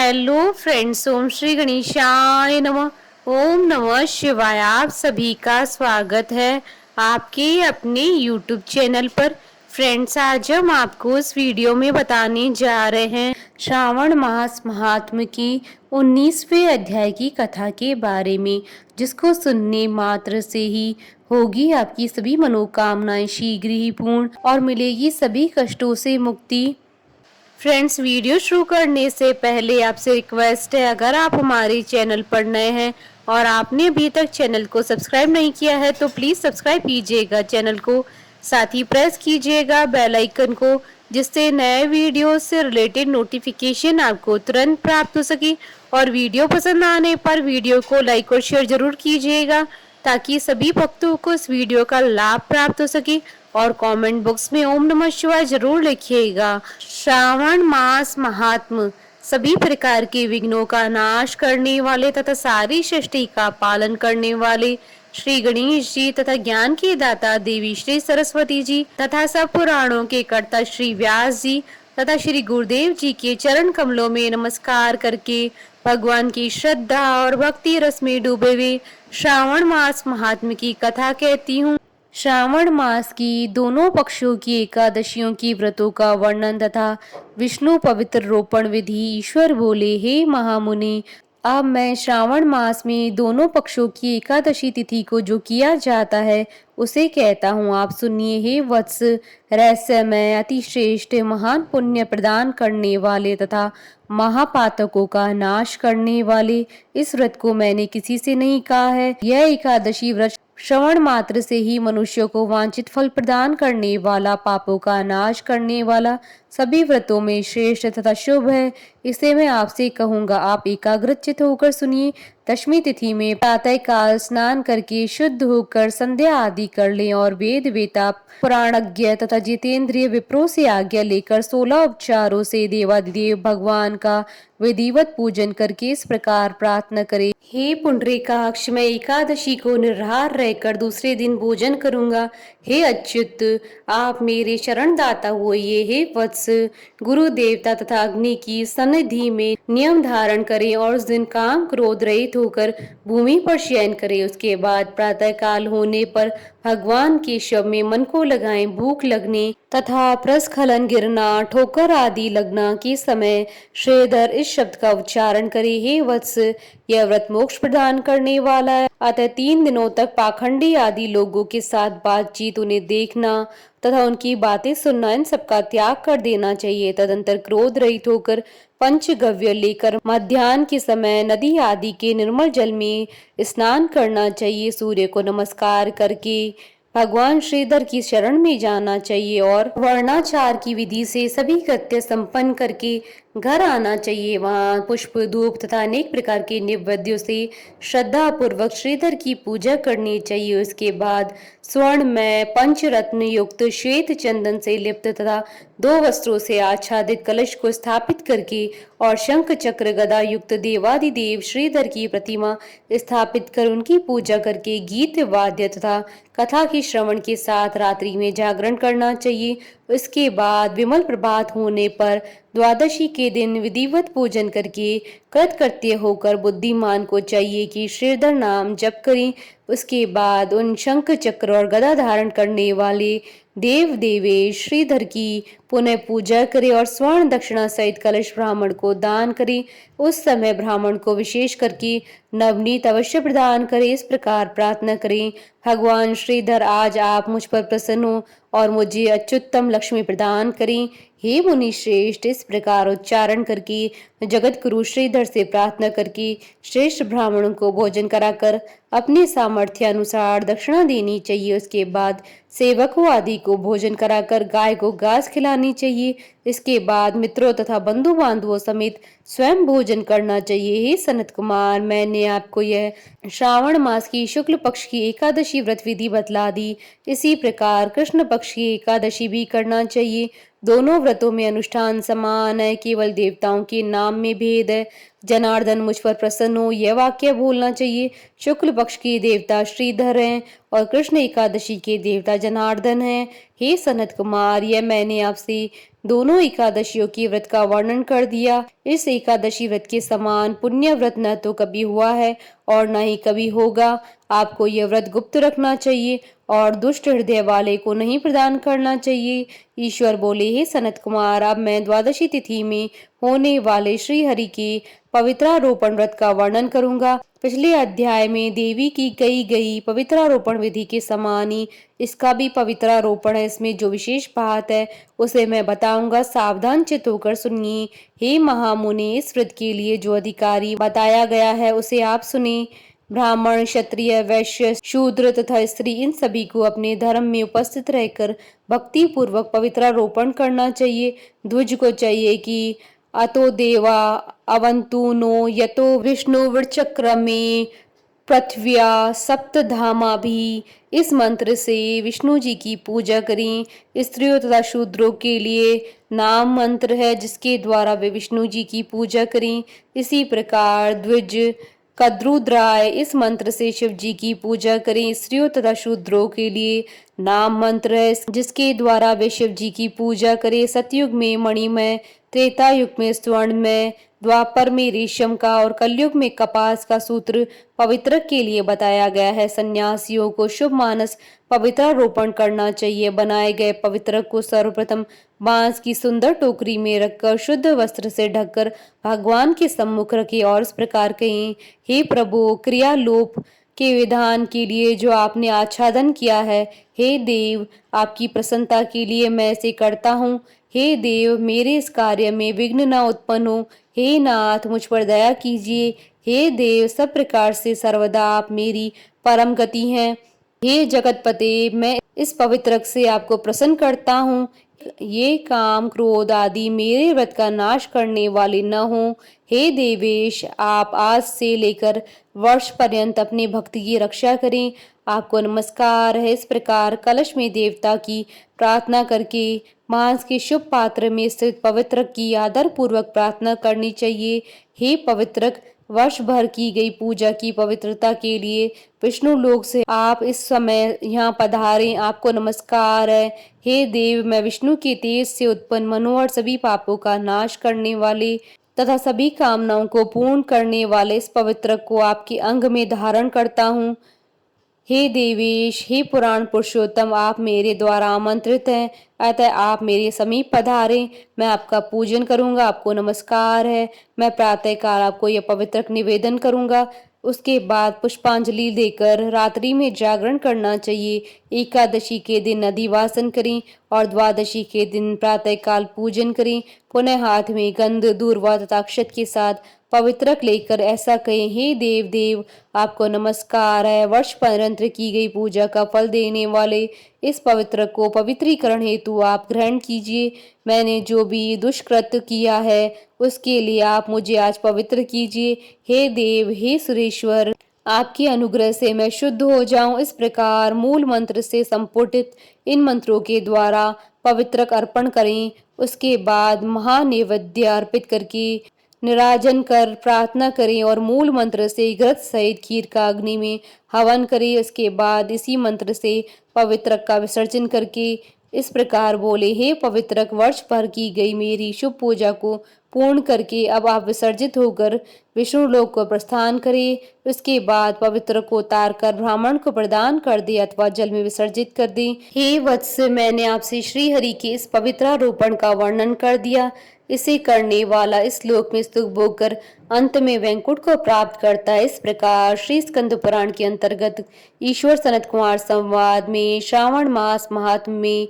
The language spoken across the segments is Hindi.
हेलो फ्रेंड्स, ओम श्री गणेशाय नमः। ओम नमः शिवाय। आप सभी का स्वागत है आपके अपने यूट्यूब चैनल पर। फ्रेंड्स, आज हम आपको इस वीडियो में बताने जा रहे हैं श्रावण मास महात्म की 19वें अध्याय की कथा के बारे में, जिसको सुनने मात्र से ही होगी आपकी सभी मनोकामनाएं शीघ्र ही पूर्ण और मिलेगी सभी कष्टों से मुक्ति। फ्रेंड्स, वीडियो शुरू करने से पहले आपसे रिक्वेस्ट है, अगर आप हमारे चैनल पर नए हैं और आपने अभी तक चैनल को सब्सक्राइब नहीं किया है तो प्लीज़ सब्सक्राइब कीजिएगा चैनल को। साथ ही प्रेस कीजिएगा बेल आइकन को, जिससे नए वीडियो से रिलेटेड नोटिफिकेशन आपको तुरंत प्राप्त हो सके। और वीडियो पसंद आने पर वीडियो को लाइक और शेयर जरूर कीजिएगा, ताकि सभी भक्तों को इस वीडियो का लाभ प्राप्त हो सके। और कमेंट बॉक्स में ओम नमः शिवाय जरूर लिखिएगा। श्रावण मास महात्म सभी प्रकार के विघ्नों का नाश करने वाले तथा सारी सृष्टि का पालन करने वाले श्री गणेश जी तथा ज्ञान के दाता देवी श्री सरस्वती जी तथा सब पुराणों के कर्ता श्री व्यास जी तथा श्री गुरुदेव जी के चरण कमलों में नमस्कार करके भगवान की श्रद्धा और भक्ति रस में डूबे हुए श्रावण मास महात्म की कथा कहती हूँ। श्रावण मास की दोनों पक्षों की एकादशियों की व्रतों का वर्णन तथा विष्णु पवित्र रोपण विधि। ईश्वर बोले, हे महामुनि, अब मैं श्रावण मास में दोनों पक्षों की एकादशी तिथि को जो किया जाता है उसे कहता हूँ। आप सुनिए। हे वत्स, रहस्यमय अति श्रेष्ठ महान पुण्य प्रदान करने वाले तथा महापातकों का नाश करने वाले इस व्रत को मैंने किसी से नहीं कहा है। यह एकादशी व्रत श्रवण मात्र से ही मनुष्यों को वांछित फल प्रदान करने वाला, पापों का नाश करने वाला, सभी व्रतों में श्रेष्ठ तथा शुभ है। इसे मैं आपसे कहूँगा, आप एकाग्रचित होकर सुनिए। दशमी तिथि में प्रातः काल स्नान करके शुद्ध होकर संध्या आदि कर लें और वेद वेता पुराणज्ञ तथा जितेंद्रिय विप्रों से आज्ञा लेकर 16 उपचारों से देवादिदेव भगवान का विधिवत पूजन करके इस प्रकार प्रार्थना करें। हे पुंडरीकाक्ष, मैं एकादशी को निराहार रहकर दूसरे दिन भोजन करूंगा। हे अच्युत, आप मेरे शरण दाता होइए। हे वत्स, गुरु देवता तथा अग्नि की सन्निधि में नियम धारण करें और उस दिन काम क्रोध रहित होकर भूमि पर शयन करें। उसके बाद प्रातः काल होने पर भगवान के शव में मन को लगाएं। भूख लगने तथा प्रस्खलन, गिरना, ठोकर आदि लगना के समय श्रीधर इस शब्द का उच्चारण करे। हे वत्स, यह व्रत मोक्ष प्रदान करने वाला है, अतः 3 दिनों तक पाखंडी आदि लोगों के साथ बातचीत, उन्हें देखना तथा उनकी बातें सुनना, इन सबका त्याग कर देना चाहिए। तदंतर क्रोध रहित होकर पंचगव्य लेकर मध्याह्न के समय नदी आदि के निर्मल जल में स्नान करना चाहिए। सूर्य को नमस्कार करके भगवान श्रीधर की शरण में जाना चाहिए और वर्णाचार की विधि से सभी कृत्य संपन्न करके घर आना चाहिए। वहाँ पुष्प, धूप तथा अनेक प्रकार के नैवेद्यों से श्रद्धा पूर्वक श्रीधर की पूजा करनी चाहिए। उसके बाद स्वर्ण में पंचरत्न युक्त श्वेत चंदन से लिप्त तथा 2 वस्त्रों से आच्छादित कलश को स्थापित करके और शंख चक्र गदा युक्त देवादिदेव श्रीधर की प्रतिमा स्थापित कर उनकी पूजा करके गीत वाद्य तथा कथा के श्रवण के साथ रात्रि में जागरण करना चाहिए। इसके बाद विमल प्रभात होने पर द्वादशी के दिन विधिवत पूजन करके कृतकृत्य होकर बुद्धिमान को चाहिए कि श्रीधर नाम जप करें। उसके बाद उन शंख चक्र और गदा धारण करने वाले देव देवेश श्रीधर की पुनः पूजा करे और स्वर्ण दक्षिणा सहित कलश ब्राह्मण को दान करे। उस समय ब्राह्मण को विशेष करके नवनीत अवश्य प्रदान करे। इस प्रकार प्रार्थना करें, भगवान श्रीधर, आज आप मुझ पर प्रसन्न हो और मुझे अत्युत्तम लक्ष्मी प्रदान करें। हे मुनि श्रेष्ठ, इस प्रकार उच्चारण करके जगत गुरु श्रीधर से प्रार्थना करके श्रेष्ठ ब्राह्मणों को भोजन कराकर अपने सामर्थ्य अनुसार दक्षिणा देनी चाहिए। उसके बाद सेवकों आदि को भोजन कराकर गाय को घास खिलानी चाहिए। इसके बाद मित्रों तथा बंधु बांधवों समेत स्वयं भोजन करना चाहिए। हे सनत कुमार, मैंने आपको यह श्रावण मास की शुक्ल पक्ष की एकादशी व्रत विधि बतला दी। इसी प्रकार कृष्ण पक्ष की एकादशी भी करना चाहिए। दोनों व्रतों में अनुष्ठान समान है, केवल देवताओं के नाम में भेद है। जनार्दन, मुझ पर प्रसन्न हो, यह वाक्य बोलना चाहिए। शुक्ल पक्ष के देवता श्रीधर हैं और कृष्ण एकादशी के देवता जनार्दन हैं। हे सनत कुमार, यह मैंने आपसे दोनों एकादशियों के व्रत का वर्णन कर दिया। इस एकादशी व्रत के समान पुण्य व्रत न तो कभी हुआ है और न ही कभी होगा। आपको यह व्रत गुप्त रखना चाहिए और दुष्ट हृदय वाले को नहीं प्रदान करना चाहिए। ईश्वर बोले, हे सनत कुमार, अब मैं द्वादशी तिथि में होने वाले श्री हरि के पवित्रारोपण व्रत का वर्णन करूंगा। पिछले अध्याय में देवी की कही गई पवित्रारोपण विधि के समान ही इसका भी पवित्रारोपण है। इसमें जो विशेष बात है उसे मैं बताऊंगा, सावधान चित्त होकर सुनिए। हे महामुनि, इस व्रत के लिए जो अधिकारी बताया गया है उसे आप सुने। ब्राह्मण, क्षत्रिय, वैश्य, शूद्र तथा स्त्री, इन सभी को अपने धर्म में उपस्थित रहकर भक्ति पूर्वक पवित्रारोपण करना चाहिए। ध्वज को चाहिए कि अतो देवा अवंतु नो यतो विष्णु वृचक्र में पृथ्व्या सप्तधामा भी। इस मंत्र से विष्णु जी की पूजा करें। स्त्रियों तथा शूद्रों के लिए नाम मंत्र है जिसके द्वारा वे विष्णु जी की पूजा करें। इसी प्रकार द्विज कद्रुद्राय, इस मंत्र से शिव जी की पूजा करें। स्त्रियों तथा शूद्रों के लिए नाम मंत्र है जिसके द्वारा वे शिव जी की पूजा करें। सतयुग में मणिमय, त्रेता युग में स्वर्ण में, द्वापर में रेशम का और कलयुग में कपास का सूत्र पवित्रक के लिए बताया गया है। सन्यासियों को शुभ मानस पवित्रारोपण करना चाहिए। बनाए गए पवित्रक को सर्वप्रथम बांस की सुंदर टोकरी में रखकर शुद्ध वस्त्र से ढककर भगवान के सम्मुख रखें और इस प्रकार कहें, हे प्रभु, क्रियालोप के विधान के लिए जो आपने आच्छादन किया है, हे देव, आपकी प्रसन्नता के लिए मैं इसे करता हूँ। हे देव, मेरे इस कार्य में विघ्न न उत्पन्न हो। हे नाथ, मुझ पर दया कीजिए। हे देव, सब प्रकार से सर्वदा आप मेरी परम गति हैं। हे जगतपते, मैं इस पवित्रक से आपको प्रसन्न करता हूँ। ये काम क्रोध आदि मेरे व्रत का नाश करने वाले न हो। हे देवेश, आप आज से लेकर वर्ष पर्यंत अपने भक्ति की रक्षा करें। आपको नमस्कार है। इस प्रकार कलश में देवता की प्रार्थना करके मांस के शुभ पात्र में स्थित पवित्रक की आदर पूर्वक प्रार्थना करनी चाहिए। हे पवित्रक, वर्ष भर की गई पूजा की पवित्रता के लिए विष्णु लोक से आप इस समय यहाँ पधारें। आपको नमस्कार है। हे देव, मैं विष्णु के तेज से उत्पन्न मनोहर सभी पापों का नाश करने वाले तथा सभी कामनाओं को पूर्ण करने वाले इस पवित्रक को आपके अंग में धारण करता हूँ। हे देवेश, हे पुराण पुरुषोत्तम, आप मेरे द्वारा आमंत्रित हैं, अतः आप मेरे समीप पधारें। मैं आपका पूजन करूंगा। आपको नमस्कार है। मैं प्रातःकाल आपको यह पवित्रक निवेदन करूंगा। उसके बाद पुष्पांजलि देकर रात्रि में जागरण करना चाहिए। एकादशी के दिन अधिवासन करें और द्वादशी के दिन प्रातःकाल पूजन करें। पुनः हाथ में गंध, दूर्वा तथा अक्षत के साथ पवित्रक लेकर ऐसा कहें, हे देव देव, आपको नमस्कार है। वर्ष पर्यंत की गई पूजा का फल देने वाले इस पवित्रक को पवित्रीकरण हेतु आप ग्रहण कीजिए। मैंने जो भी दुष्कृत्य किया है उसके लिए आप मुझे आज पवित्र कीजिए। हे देव, हे सुरेश्वर, आपके अनुग्रह से मैं शुद्ध हो जाऊं। इस प्रकार मूल मंत्र से संपुटित इन मंत्रों के द्वारा पवित्रक अर्पण करें। उसके बाद महानैवेद्य अर्पित करके निराजन कर प्रार्थना करें और मूल मंत्र से घृत सहित खीर का अग्नि में हवन करें। इसके बाद इसी मंत्र से पवित्रक का विसर्जन करके इस प्रकार बोले, हे पवित्रक, वर्ष भर की गई मेरी शुभ पूजा को पूर्ण करके अब आप विसर्जित होकर विष्णु लोक को प्रस्थान करें। उसके बाद पवित्र को उतार कर ब्राह्मण को प्रदान कर दे अथवा जल में विसर्जित कर दे। हे वत्स, मैंने आपसे श्री हरि के इस पवित्रारोपण का वर्णन कर दिया। इसे करने वाला इस लोक में सुख भोग कर अंत में वैकुंठ को प्राप्त करता है। इस प्रकार श्री स्कंद पुराण के अंतर्गत ईश्वर सनत कुमार संवाद में श्रावण मास महात्म्य में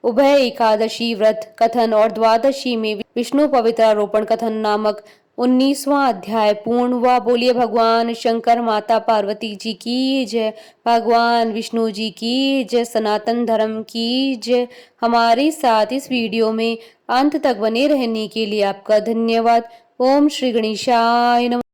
उभय एकादशी व्रत कथन और द्वादशी में विष्णु पवित्रारोपण कथन नामक 19वां अध्याय पूर्ण हुआ। बोलिए भगवान शंकर, माता पार्वती जी की जय, भगवान विष्णु जी की जय, सनातन धर्म की जय। हमारे साथ इस वीडियो में अंत तक बने रहने के लिए आपका धन्यवाद। ओम श्री गणेशाय नमः।